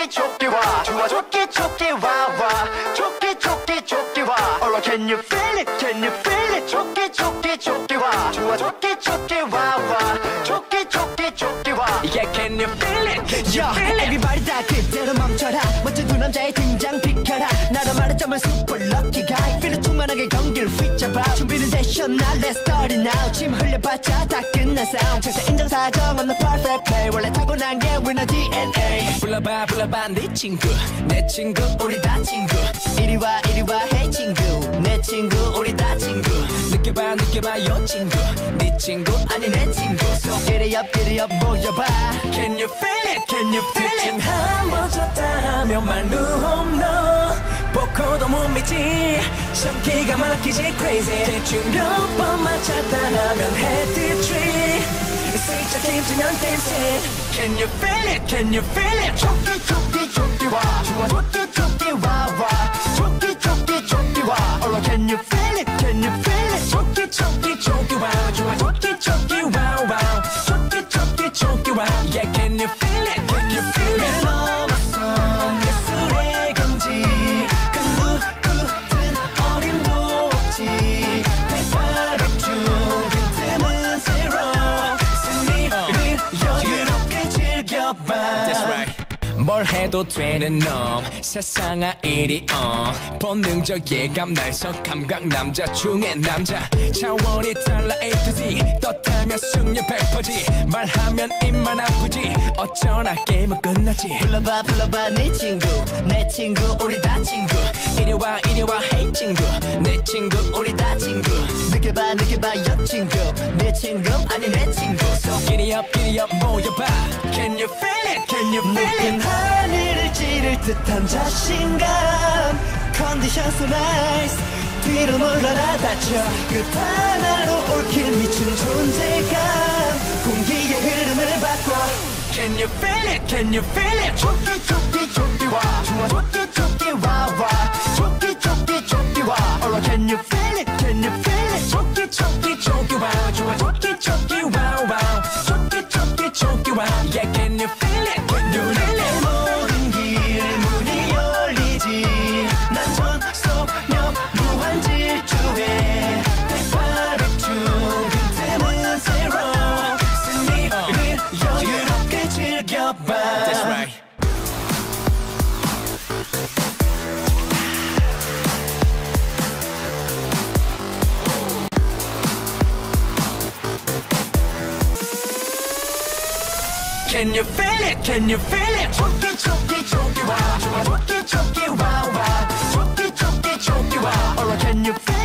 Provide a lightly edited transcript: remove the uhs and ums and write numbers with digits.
좋게 와 좋아 좋게 좋게 와와 좋게 좋게 좋게 와 Alright can you feel it can you feel it 좋게 좋게 좋게 와 좋아 좋게 좋게 와와 좋게 좋게 좋게 와 Yeah can you feel it can you feel it Everybody 다 그대로 멈춰라 멋진 두 남자의 등장 비켜라 나로 말하자면 super lucky guy Feel it 충만하게 경기를 휘잡아 준비는 되셨나 Let's start it now 침 흘려봤자 다 끝난 싸움 절대 인정사정 없는 perfect play 원래 타고난 게 winner DNA 불러봐 불러봐 네 친구 내 친구 우리 다 친구 이리와 hey 친구 내 친구 우리 다 친구 느껴봐 느껴봐 요 친구 네 친구 아니 내 친구 So get it up 모여봐 Can you feel it can you feel it 한번 줬다 하면 말로 홈런 보고도 못 믿지 참 기가 막히지 crazy 대충 몇 번만 찼다 하면 헤드트릭 슬쩍 힘주면 댄싱 Can you feel it can you feel it 좋게 좋게 좋게 와 좋아 좋게 좋게 와와 좋게 좋게 좋게 와 Alright can you feel it can you feel it 좋게 좋게 좋게 와 좋아 좋게 좋게 와와 좋게 좋게 좋게 와 Yeah can you feel it can you feel it 넘어선 예술의 경지 그 누구든 어림도 없지 백발백 중 빈틈은 zero 승리를 여유롭게 즐겨봐 That's right 뭘 해도 되는 놈 세상아 이리 본능적 예감 날석 감각 남자 중에 남자 차원이 달라 A to Z 떴다면 승률 100%지 말하면 입만 아프지 어쩌나 게임은 끝나지 불러봐 네 친구 내 친구 우리 다 친구 이리와 hey 친구 내 친구 우리 다 친구 느껴봐 여 친구 내 친구 아니 내 친구 So giddy up 모여봐 Can you feel it can you feel it 높은 하늘을 찌를 듯한 자신감 컨디션 so nice 뒤로 물러나 다쳐 끝 하나로 올킬 미친 존재감 공기의 흐름을 바꿔 Can you feel it can you feel it 좋게 좋게 좋게 와 좋아 좋게 좋게 와와 좋게 좋게 좋게 와 Alright can you feel it can you feel it 좋게 좋게 좋게 와 좋아 좋게 좋게 와와 좋게 좋게 좋게 와 Yeah can you feel it can you feel it 모든 길 문이 열리지 난 전속력 무한 질주해 백발백 중 빈틈은 zero 승리를 여유롭게 즐겨봐 That's right Can you feel it? Can you feel it? 좋게 좋게 좋게 와 좋아 좋게 좋게 와와 좋게 좋게 좋게 와 Alright can you feel